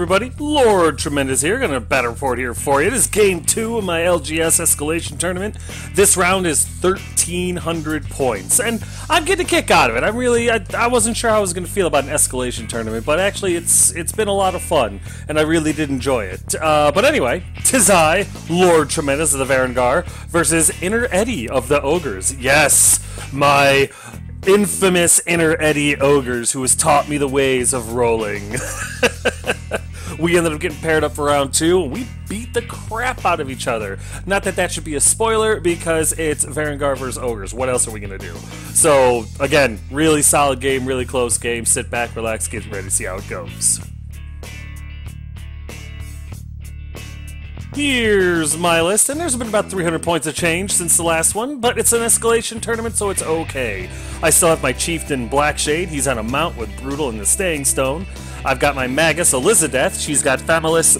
everybody, Lord Tremendous here, got a battle report here for you. It is game 2 of my LGS escalation tournament. This round is 1,300 points, and I'm getting a kick out of it. I wasn't sure how I was going to feel about an escalation tournament, but actually it's been a lot of fun, and I really did enjoy it. But anyway, 'tis I, Lord Tremendous of the Varangur, versus Inner Eddie of the Ogres. Yes, my infamous Inner Eddie Ogres, who has taught me the ways of rolling. We ended up getting paired up for round 2, and we beat the crap out of each other. Not that that should be a spoiler, because it's Varangur versus Ogres. What else are we going to do? So, again, really solid game, really close game. Sit back, relax, get ready to see how it goes. Here's my list, and there's been about 300 points of change since the last one, but it's an escalation tournament, so it's okay. I still have my Chieftain Blackshade. He's on a mount with Brutal and the Staying Stone. I've got my Magus Elizabeth. She's got Famulus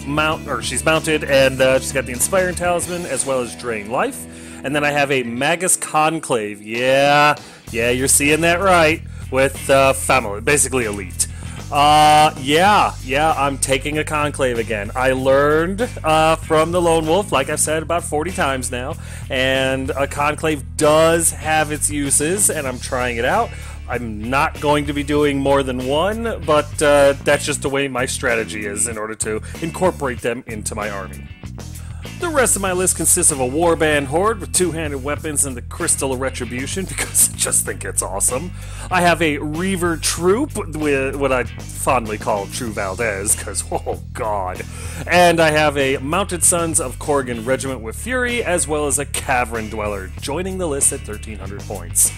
she's mounted, and she's got the Inspiring Talisman as well as Drain Life. And then I have a Magus Conclave. Yeah, you're seeing that right, with Famulus, basically Elite. Yeah, I'm taking a Conclave again. I learned from the Lone Wolf, like I've said about 40 times now, and a Conclave does have its uses, and I'm trying it out. I'm not going to be doing more than one, but that's just the way my strategy is in order to incorporate them into my army. The rest of my list consists of a Warband Horde with two-handed weapons and the Crystal of Retribution, because I just think it's awesome. I have a Reaver Troop with what I fondly call True Valdez, because, oh god. And I have a Mounted Sons of Corrigan Regiment with Fury, as well as a Cavern Dweller, joining the list at 1,300 points.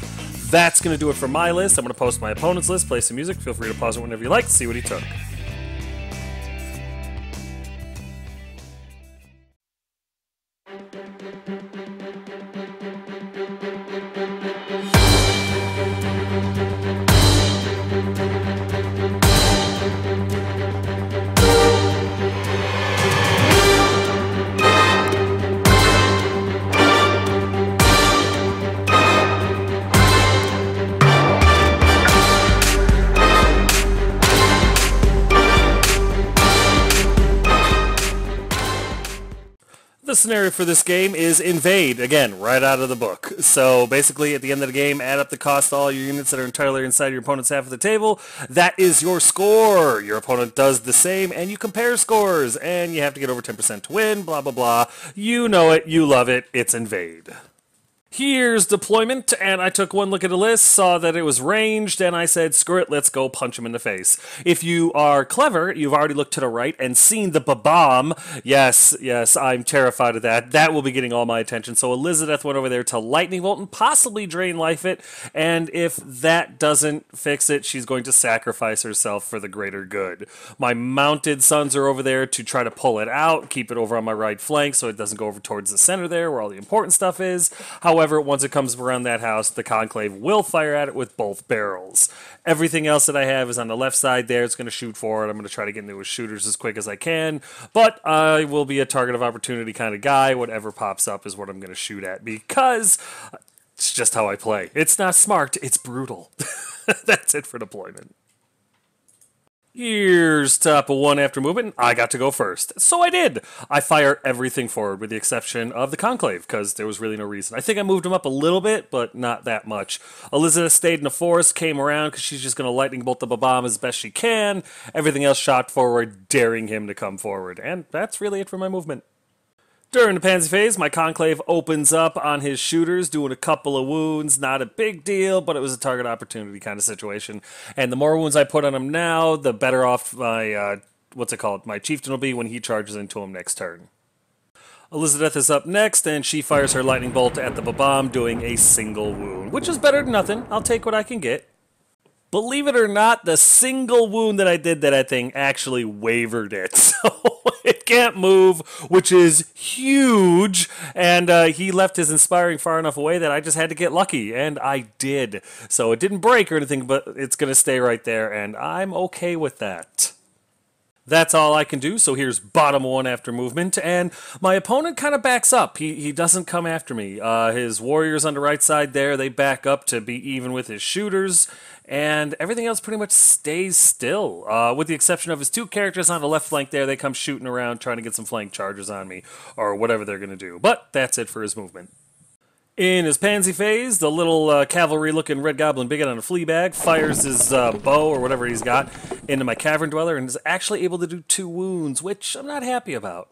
That's going to do it for my list. I'm going to post my opponent's list, play some music. Feel free to pause it whenever you like to see what he took. The scenario for this game is Invade, again, right out of the book. So basically, at the end of the game, add up the cost of all your units that are entirely inside your opponent's half of the table. That is your score. Your opponent does the same, and you compare scores, and you have to get over 10% to win, blah, blah, blah. You know it, you love it, it's Invade. Here's deployment, and I took one look at the list, saw that it was ranged, and I said, screw it, let's go punch him in the face. If you are clever, you've already looked to the right and seen the ba-bomb. Yes, I'm terrified of that. That will be getting all my attention. So Elizabeth went over there to Lightning Bolt and possibly Drain Life it, and if that doesn't fix it, she's going to sacrifice herself for the greater good. My Mounted Sons are over there to try to pull it out, keep it over on my right flank so it doesn't go over towards the center there where all the important stuff is. However, once it comes around that house, the Conclave will fire at it with both barrels. Everything else that I have is on the left side there. It's going to shoot forward. I'm going to try to get into his shooters as quick as I can, but I will be a target of opportunity kind of guy. Whatever pops up is what I'm going to shoot at, because it's just how I play. It's not smart, it's brutal. That's it for deployment. Here's top of one after movement. I got to go first. So I did. I fire everything forward with the exception of the Conclave, because there was really no reason. I think I moved him up a little bit, but not that much. Elizabeth stayed in the forest, came around, because she's just going to lightning bolt the bomb as best she can. Everything else shot forward, daring him to come forward. And that's really it for my movement. During the pansy phase, my Conclave opens up on his shooters, doing a couple of wounds. Not a big deal, but it was a target opportunity kind of situation. And the more wounds I put on him now, the better off my, my Chieftain will be when he charges into him next turn. Elizabeth is up next, and she fires her Lightning Bolt at the bomb, doing a single wound, which is better than nothing. I'll take what I can get. Believe it or not, the single wound that I did to that thing actually wavered it. So it can't move, which is huge. And he left his Inspiring far enough away that I just had to get lucky. And I did. So it didn't break or anything, but it's going to stay right there. And I'm okay with that. That's all I can do, so here's bottom one after movement, and my opponent kind of backs up. He doesn't come after me. His warriors on the right side there, they back up to be even with his shooters, and everything else pretty much stays still. With the exception of his two characters on the left flank there, they come shooting around trying to get some flank charges on me, or whatever they're going to do. But that's it for his movement. In his pansy phase, the little cavalry-looking red goblin bigot on a flea bag fires his bow or whatever he's got into my Cavern Dweller and is actually able to do 2 wounds, which I'm not happy about.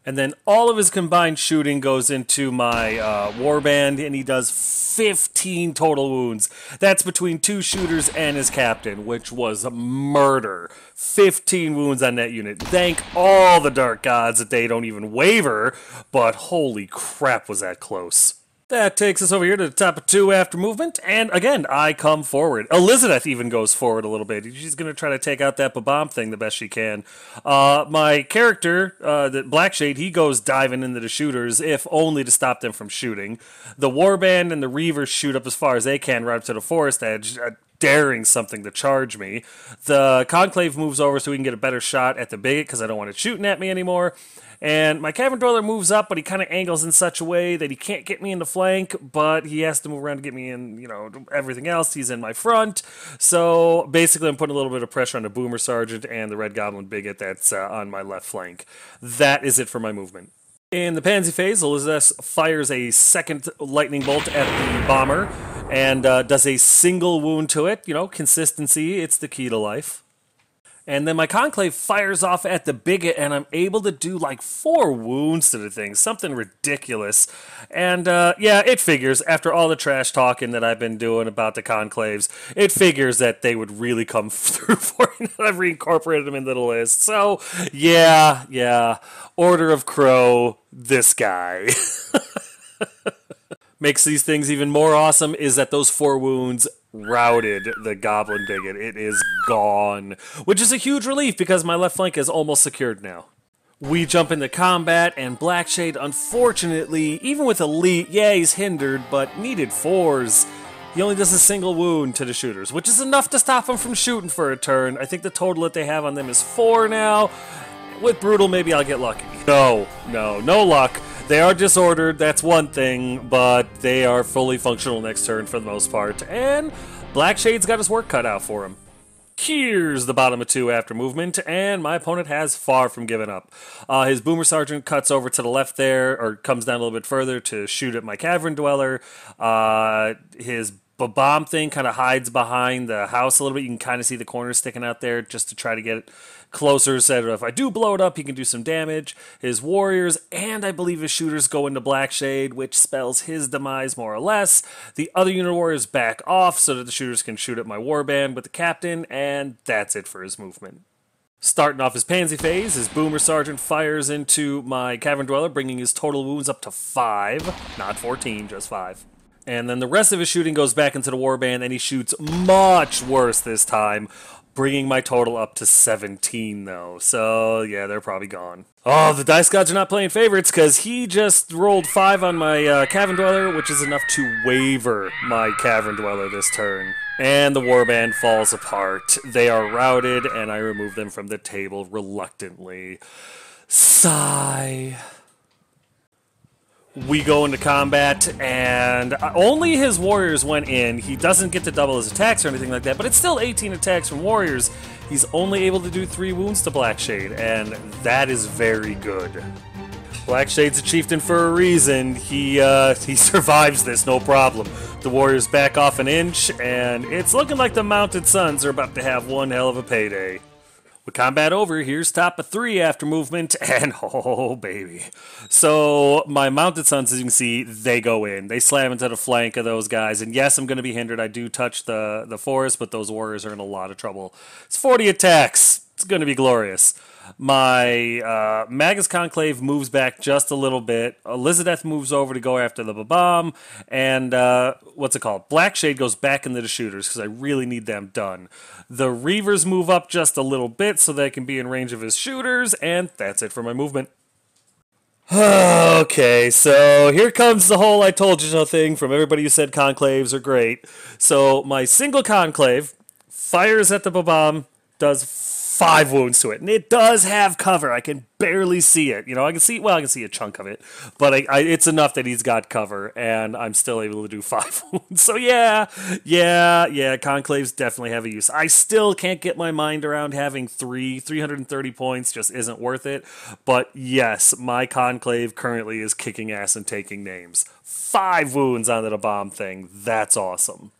And then all of his combined shooting goes into my warband, and he does 15 total wounds. That's between 2 shooters and his captain, which was murder. 15 wounds on that unit. Thank all the dark gods that they don't even waver, but holy crap was that close. That takes us over here to the top of 2 after movement, and again, I come forward. Elizabeth even goes forward a little bit. She's going to try to take out that bomb thing the best she can. My character, the Blackshade, he goes diving into the shooters, if only to stop them from shooting. The Warband and the Reavers shoot up as far as they can right up to the forest edge, daring something to charge me. The Conclave moves over so we can get a better shot at the bigot, because I don't want it shooting at me anymore. And my Cavern Dweller moves up, but he kind of angles in such a way that he can't get me in the flank, but he has to move around to get me in, everything else. He's in my front. So basically I'm putting a little bit of pressure on the Boomer Sergeant and the Red Goblin Bigot that's on my left flank. That is it for my movement. In the pansy phase, Elizabeth fires a second lightning bolt at the bomber and does a single wound to it. Consistency, it's the key to life. And then my Conclave fires off at the bigot, and I'm able to do like 4 wounds to the thing. Something ridiculous. And yeah, it figures, after all the trash talking that I've been doing about the Conclaves, it figures that they would really come through for me. I've reincorporated them into the list. So, yeah. Order of Crow, this guy. Makes these things even more awesome is that those 4 wounds routed the Goblin Bigot. It is gone, which is a huge relief because my left flank is almost secured now. We jump into combat, and Blackshade, unfortunately, even with Elite, yeah, he's hindered, but needed 4s. He only does a single wound to the shooters, which is enough to stop him from shooting for a turn. I think the total that they have on them is 4 now. With Brutal, maybe I'll get lucky. No luck. They are disordered, that's one thing, but they are fully functional next turn for the most part, and Blackshade's got his work cut out for him. Here's the bottom of 2 after movement, and my opponent has far from given up. His Boomer Sergeant cuts over to the left there, or comes down a little bit further to shoot at my Cavern Dweller. His bomb thing kind of hides behind the house a little bit. You can kind of see the corners sticking out there just to try to get it closer, so that if I do blow it up, he can do some damage. His warriors and I believe his shooters go into Blackshade, which spells his demise more or less. The other unit warriors back off so that the shooters can shoot at my warband with the captain, and that's it for his movement. Starting off his pansy phase, his Boomer Sergeant fires into my Cavern Dweller, bringing his total wounds up to 5. Not 14, just 5. And then the rest of his shooting goes back into the warband, and he shoots much worse this time, bringing my total up to 17, though. So, yeah, they're probably gone. Oh, the Dice Gods are not playing favorites, because he just rolled 5 on my Cavern Dweller, which is enough to waver my Cavern Dweller this turn. And the warband falls apart. They are routed, and I remove them from the table reluctantly. Sigh. We go into combat, and only his warriors went in. He doesn't get to double his attacks or anything like that, but it's still 18 attacks from warriors. He's only able to do 3 wounds to Blackshade, and that is very good. Blackshade's a chieftain for a reason. He survives this, no problem. The warriors back off an inch, and it's looking like the Mounted Sons are about to have one hell of a payday. With combat over, here's top of 3 after movement, and oh baby. So my Mounted Sons, as you can see, they go in. They slam into the flank of those guys, and yes, I'm going to be hindered. I do touch the forest, but those warriors are in a lot of trouble. It's 40 attacks. It's going to be glorious. My Magus Conclave moves back just a little bit. Elizabeth moves over to go after the bomb, and Blackshade goes back into the shooters because I really need them done. The Reavers move up just a little bit so they can be in range of his shooters, and that's it for my movement. Okay, so here comes the whole I told you so thing from everybody who said conclaves are great. So my single conclave fires at the bomb, does 5 wounds to it, and it does have cover. I can barely see it. I can see a chunk of it, but it's enough that he's got cover, and I'm still able to do 5 wounds. So yeah, conclaves definitely have a use. I still can't get my mind around having 330 points. Just isn't worth it. But yes, my conclave currently is kicking ass and taking names. 5 wounds onto the bomb thing. That's awesome.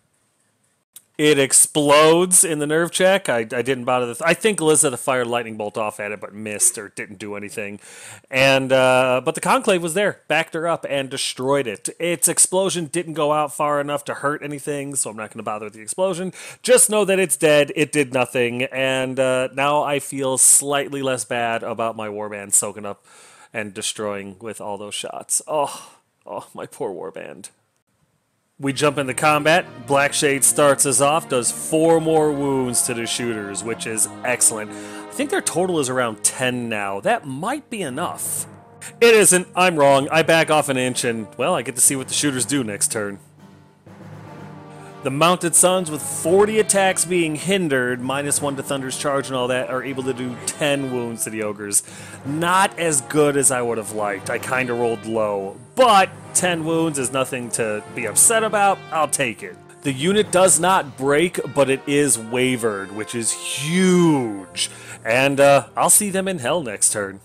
It explodes in the nerve check. I didn't bother. I think Elizabeth fired lightning bolt off at it, but missed or didn't do anything. And but the conclave was there, backed her up, and destroyed it. Its explosion didn't go out far enough to hurt anything, so I'm not going to bother with the explosion. Just know that it's dead. It did nothing, and now I feel slightly less bad about my warband soaking up and destroying with all those shots. Oh, my poor warband. We jump into combat. Blackshade starts us off, does 4 more wounds to the shooters, which is excellent. I think their total is around 10 now. That might be enough. It isn't. I'm wrong. I back off an inch, and, well, I get to see what the shooters do next turn. The Mounted Sons, with 40 attacks being hindered, -1 to Thunder's Charge and all that, are able to do 10 wounds to the Ogres. Not as good as I would have liked. I kind of rolled low. But 10 wounds is nothing to be upset about. I'll take it. The unit does not break, but it is wavered, which is huge. And I'll see them in hell next turn.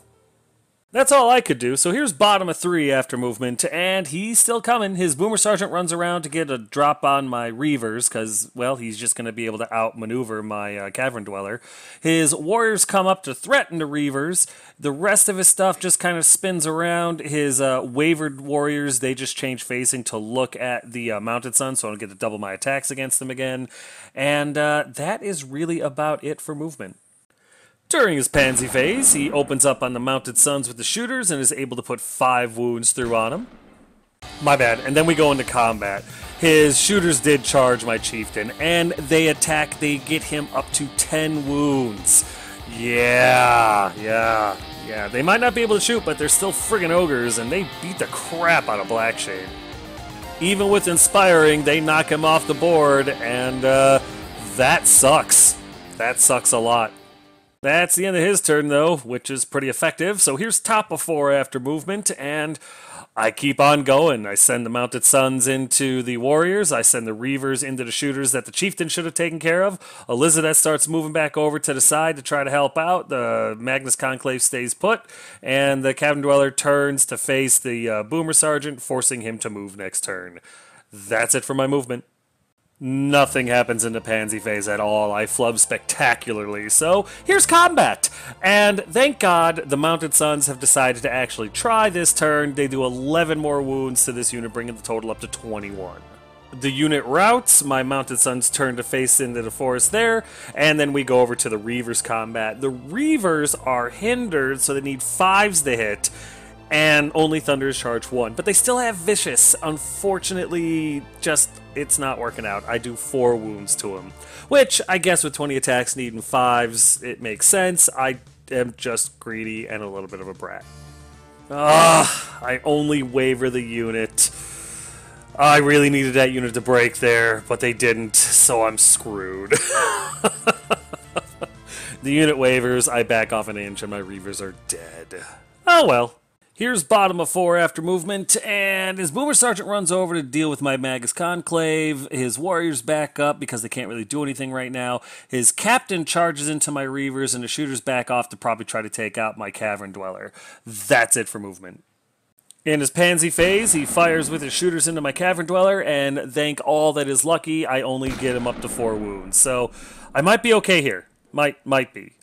That's all I could do, so here's bottom of 3 after movement, and he's still coming. His Boomer Sergeant runs around to get a drop on my Reavers, because, well, he's just going to be able to outmaneuver my Cavern Dweller. His Warriors come up to threaten the Reavers. The rest of his stuff just kind of spins around. His wavered Warriors, they just change facing to look at the Mounted Sun, so I don't get to double my attacks against them again. And that is really about it for movement. During his pansy phase, he opens up on the Mounted Sons with the shooters and is able to put 5 wounds through on them. My bad. And then we go into combat. His shooters did charge my chieftain, and they attack. They get him up to 10 wounds. Yeah. They might not be able to shoot, but they're still friggin' ogres, and they beat the crap out of Blackshade. Even with Inspiring, they knock him off the board, and that sucks. That sucks a lot. That's the end of his turn, though, which is pretty effective. So here's top of 4 after movement, and I keep on going. I send the Mounted Sons into the Warriors. I send the Reavers into the shooters that the Chieftain should have taken care of. Elizabeth starts moving back over to the side to try to help out. The Magnus Conclave stays put, and the Cavern Dweller turns to face the Boomer Sergeant, forcing him to move next turn. That's it for my movement. Nothing happens in the pansy phase at all. I flub spectacularly. So here's combat. And thank God the Mounted Sons have decided to actually try this turn. They do 11 more wounds to this unit, bringing the total up to 21. The unit routes. My Mounted Sons turn to face into the forest there. And then we go over to the Reavers combat. The Reavers are hindered, so they need 5s to hit. And only Thunder's Charge 1. But they still have Vicious. Unfortunately, it's not working out. I do 4 wounds to him. Which, I guess with 20 attacks needing 5s, it makes sense. I am just greedy and a little bit of a brat. I only waver the unit. I really needed that unit to break there, but they didn't, so I'm screwed. The unit wavers, I back off an inch, and my Reavers are dead. Oh well. Here's bottom of 4 after movement, and his Boomer Sergeant runs over to deal with my Magus Conclave. His Warriors back up because they can't really do anything right now. His Captain charges into my Reavers, and the shooters back off to probably try to take out my Cavern Dweller. That's it for movement. In his pansy phase, he fires with his shooters into my Cavern Dweller, and thank all that is lucky, I only get him up to 4 wounds. So I might be okay here. Might be.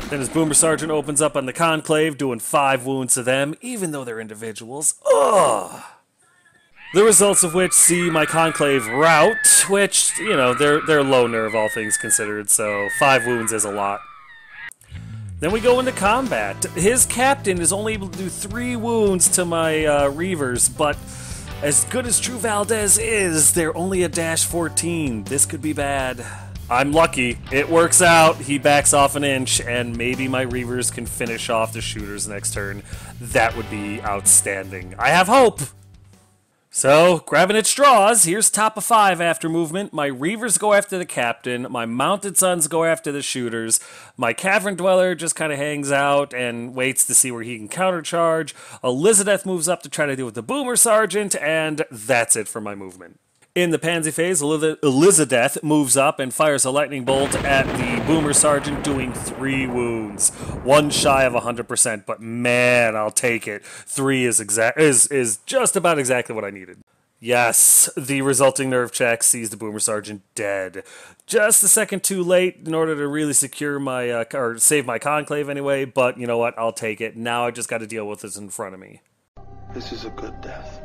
Then his Boomer Sergeant opens up on the Conclave, doing 5 wounds to them, even though they're individuals. Ugh! The results of which see my Conclave rout, which, they're low nerve, all things considered, so 5 wounds is a lot. Then we go into combat. His Captain is only able to do 3 wounds to my Reavers, but as good as True Valdez is, they're only a -14. This could be bad. I'm lucky. It works out. He backs off an inch, and maybe my Reavers can finish off the shooters next turn. That would be outstanding. I have hope! So, grabbing at straws, here's top of 5 after movement. My Reavers go after the Captain, my Mounted Sons go after the Shooters, my Cavern Dweller just kind of hangs out and waits to see where he can countercharge, Elizabeth moves up to try to deal with the Boomer Sergeant, and that's it for my movement. In the Pansy phase, Elizabeth moves up and fires a lightning bolt at the Boomer Sergeant, doing 3 wounds. One shy of 100%, but man, I'll take it. 3 is just about exactly what I needed. Yes, the resulting nerve check sees the Boomer Sergeant dead. Just a second too late in order to really secure my, or save my Conclave anyway, but you know what, I'll take it. Now I just got to deal with this in front of me. This is a good death.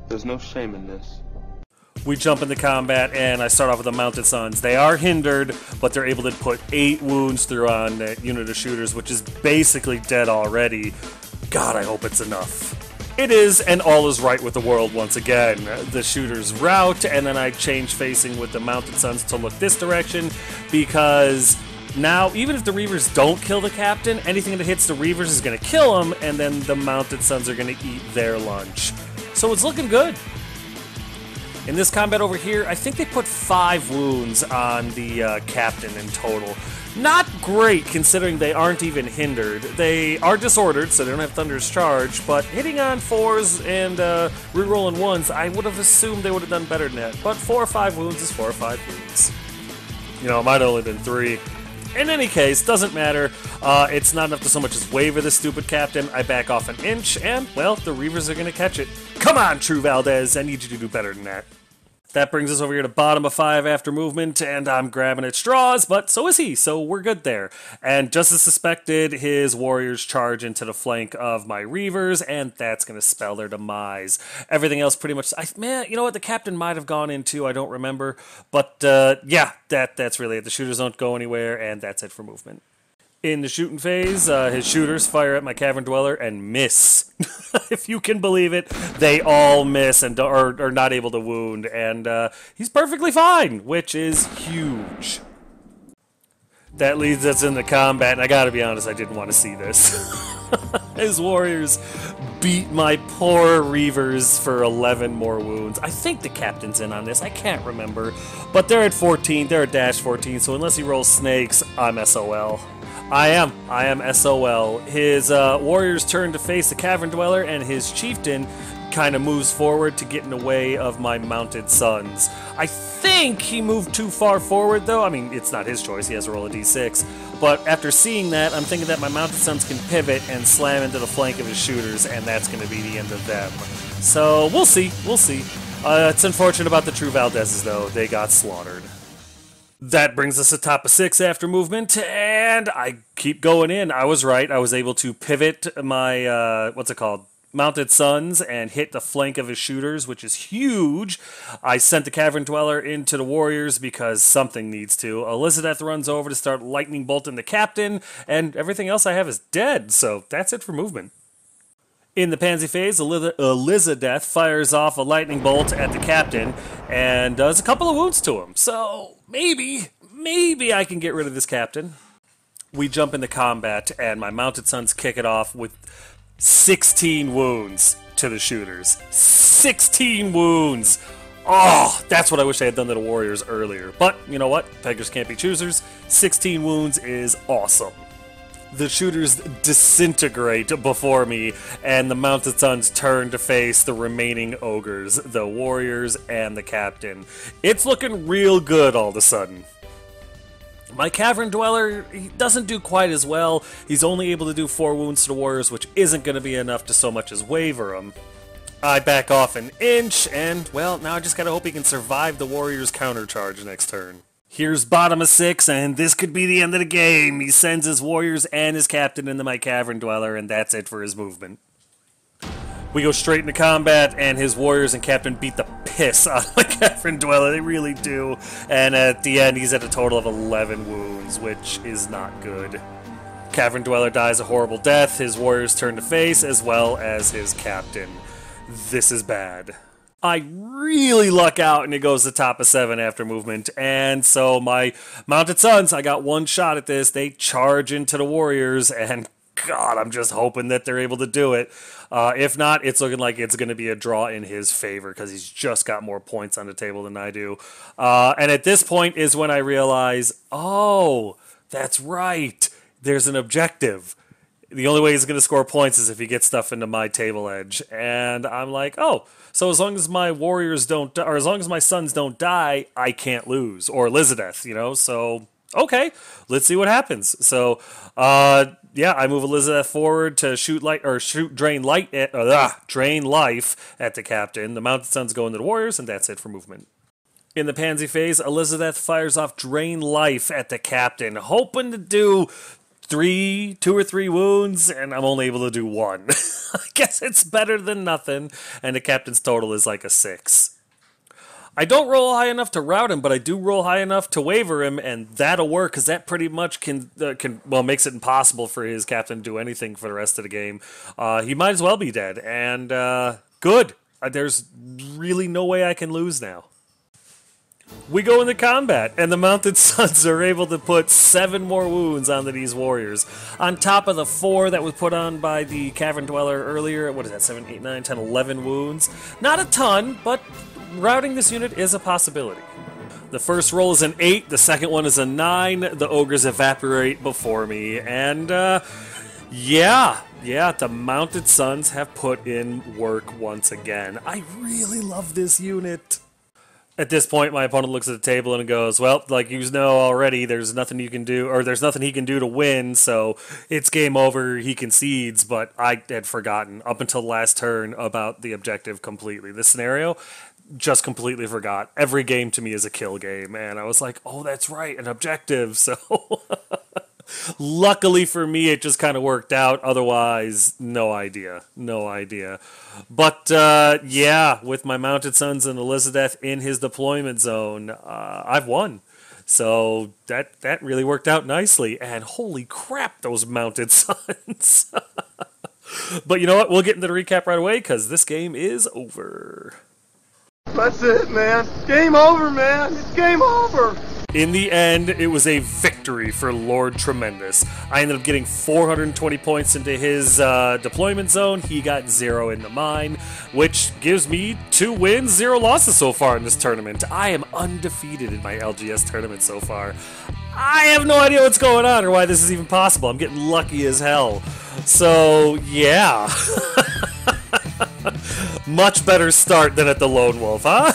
There's no shame in this. We jump into combat, and I start off with the Mounted Sons. They are hindered, but they're able to put 8 wounds through on that unit of shooters, which is basically dead already. God, I hope it's enough. It is, and all is right with the world once again. The shooters rout, and then I change facing with the Mounted Sons to look this direction, because now, even if the Reavers don't kill the Captain, anything that hits the Reavers is going to kill them, and then the Mounted Sons are going to eat their lunch. So it's looking good. In this combat over here, I think they put 5 wounds on the Captain in total. Not great, considering they aren't even hindered. They are disordered, so they don't have Thunder's Charge, but hitting on 4s and rerolling 1s, I would have assumed they would have done better than that. But 4 or 5 wounds is 4 or 5 wounds. You know, it might have only been 3. In any case, doesn't matter. It's not enough to so much as waver the stupid Captain. I back off an inch, and, well, the Reavers are going to catch it. Come on, True Valdez, I need you to do better than that. That brings us over here to bottom of 5 after movement, and I'm grabbing at straws, but so is he, so we're good there. And just as suspected, his warriors charge into the flank of my Reavers, and that's going to spell their demise. Everything else pretty much... Man, you know what? The Captain might have gone into, I don't remember. But, yeah, that's really it. The shooters don't go anywhere, and that's it for movement. In the shooting phase, his shooters fire at my Cavern Dweller and miss. If you can believe it, they all miss and are not able to wound, and he's perfectly fine, which is huge. That leads us into combat, and I gotta be honest, I didn't want to see this. His warriors beat my poor Reavers for 11 more wounds. I think the Captain's in on this, I can't remember. But they're at 14, they're at dash 14, so unless he rolls snakes, I'm SOL. I am SOL. His warriors turn to face the Cavern Dweller, and his chieftain kind of moves forward to get in the way of my Mounted Sons. I think he moved too far forward, though. I mean, it's not his choice. He has to roll a d6. But after seeing that, I'm thinking that my Mounted Sons can pivot and slam into the flank of his shooters, and that's going to be the end of them. So, we'll see. We'll see. It's unfortunate about the True Valdezes, though. They got slaughtered. That brings us to top of 6 after movement, and I keep going in. I was right. I was able to pivot my, Mounted Sons and hit the flank of his shooters, which is huge. I sent the Cavern Dweller into the warriors because something needs to. Elizabeth runs over to start lightning bolting the Captain, and everything else I have is dead, so that's it for movement. In the Pansy phase, Elizabeth fires off a lightning bolt at the Captain and does a couple of wounds to him. So maybe I can get rid of this Captain. We jump into combat, and my Mounted Sons kick it off with 16 wounds to the shooters. 16 wounds! Oh, that's what I wish I had done to the warriors earlier. But, you know what? Beggars can't be choosers. 16 wounds is awesome. The shooters disintegrate before me, and the Mounted Sons turn to face the remaining ogres, the warriors, and the Captain. It's looking real good all of a sudden. My Cavern Dweller, he doesn't do quite as well. He's only able to do 4 wounds to the warriors, which isn't going to be enough to so much as waver him. I back off an inch, and, well, now I just gotta hope he can survive the warriors' countercharge next turn. Here's bottom of 6, and this could be the end of the game. He sends his warriors and his Captain into my Cavern Dweller, and that's it for his movement. We go straight into combat, and his warriors and Captain beat the piss out of my Cavern Dweller. They really do. And at the end, he's at a total of 11 wounds, which is not good. Cavern Dweller dies a horrible death. His warriors turn to face, as well as his Captain. This is bad. I really luck out, and it goes to top of 7 after movement. And so my Mounted Sons, I got one shot at this. They charge into the warriors, and God, I'm just hoping that they're able to do it. If not, it's looking like it's going to be a draw in his favor because he's just got more points on the table than I do. And at this point is when I realize, oh, that's right. There's an objective. The only way he's going to score points is if he gets stuff into my table edge. And I'm like, oh, so as long as my warriors don't, or as long as my sons don't die, I can't lose. Or Elizabeth, you know, so okay, let's see what happens. So, yeah, I move Elizabeth forward to drain life at the captain. The mounted sons go into the warriors, and that's it for movement. In the pansy phase, Elizabeth fires off drain life at the captain, hoping to do two or three wounds, and I'm only able to do one. I guess it's better than nothing, and the captain's total is like a 6. I don't roll high enough to rout him, but I do roll high enough to waver him, and that'll work, because that pretty much makes it impossible for his captain to do anything for the rest of the game. He might as well be dead, and good. There's really no way I can lose now. We go into combat, and the mounted sons are able to put 7 more wounds onto these warriors. On top of the 4 that was put on by the Cavern Dweller earlier, what is that, 7, 8, 9, 10, 11 wounds? Not a ton, but routing this unit is a possibility. The first roll is an 8, the second one is a 9, the ogres evaporate before me, and yeah, the mounted sons have put in work once again. I really love this unit. At this point, my opponent looks at the table and goes, well, like you know already, there's nothing you can do, or there's nothing he can do to win, so it's game over, he concedes, but I had forgotten up until the last turn about the objective completely. This scenario, just completely forgot. Every game to me is a kill game, and I was like, oh, that's right, an objective, so... Luckily for me, it just kind of worked out. Otherwise, no idea. But, yeah, with my mounted sons and Elizabeth in his deployment zone, I've won. So that really worked out nicely. And holy crap, those mounted sons. But you know what? We'll get into the recap right away because this game is over. That's it, man. Game over, man. It's game over. In the end, it was a victory for Lord Tremendous. I ended up getting 420 points into his deployment zone. He got 0 into mine, which gives me 2 wins, 0 losses so far in this tournament. I am undefeated in my LGS tournament so far. I have no idea what's going on or why this is even possible. I'm getting lucky as hell. So, yeah. Much better start than at the Lone Wolf, huh?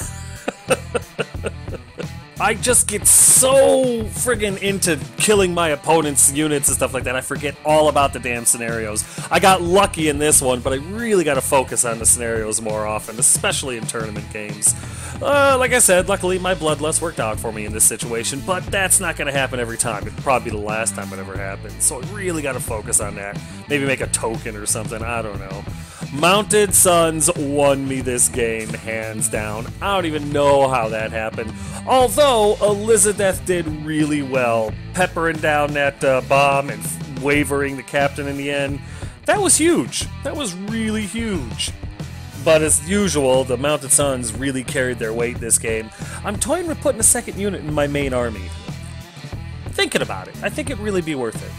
I just get so friggin' into killing my opponent's units and stuff like that. I forget all about the damn scenarios. I got lucky in this one, but I really got to focus on the scenarios more often, especially in tournament games. Like I said, luckily my bloodlust worked out for me in this situation, but that's not going to happen every time. It'd probably be the last time it ever happens, so I really got to focus on that. Maybe make a token or something, I don't know. Mounted Sons won me this game, hands down. I don't even know how that happened. Although, Elizabeth did really well, peppering down that bomb and wavering the captain in the end. That was huge. That was really huge. But as usual, the Mounted Sons really carried their weight this game. I'm toying with putting a second unit in my main army. Thinking about it. I think it'd really be worth it.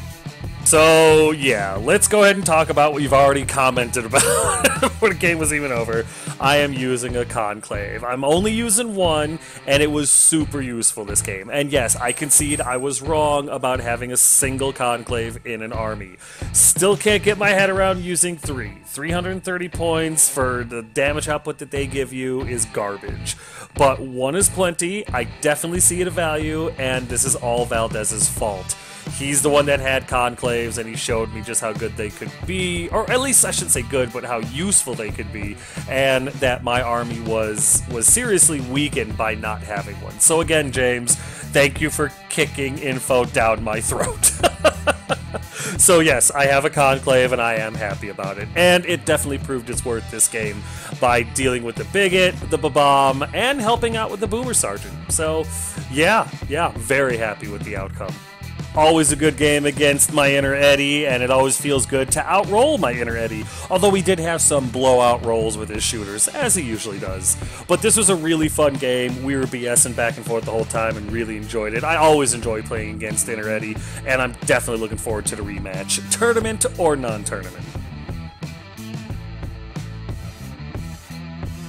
So, yeah, let's go ahead and talk about what you've already commented about before the game was even over. I am using a conclave. I'm only using one, and it was super useful this game. And yes, I concede I was wrong about having a single conclave in an army. Still can't get my head around using 3. 330 points for the damage output that they give you is garbage. But 1 is plenty, I definitely see it a value, and this is all Valdez's fault. He's the one that had conclaves, and he showed me just how good they could be, or at least I shouldn't say good, but how useful they could be, and that my army was seriously weakened by not having one. So again, James, thank you for kicking info down my throat. So yes, I have a conclave, and I am happy about it, and it definitely proved its worth this game by dealing with the bigot, the bomb, and helping out with the boomer sergeant. So yeah, very happy with the outcome. Always a good game against my inner Eddie, and it always feels good to outroll my inner Eddie. Although we did have some blowout rolls with his shooters, as he usually does. But this was a really fun game. We were BSing back and forth the whole time and really enjoyed it. I always enjoy playing against inner Eddie, and I'm definitely looking forward to the rematch, tournament or non-tournament.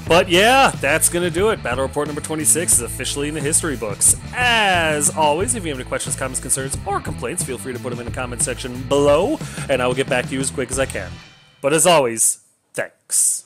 But yeah, that's going to do it. Battle Report number 26 is officially in the history books. As always, if you have any questions, comments, concerns, or complaints, feel free to put them in the comment section below, and I will get back to you as quick as I can. But as always, thanks.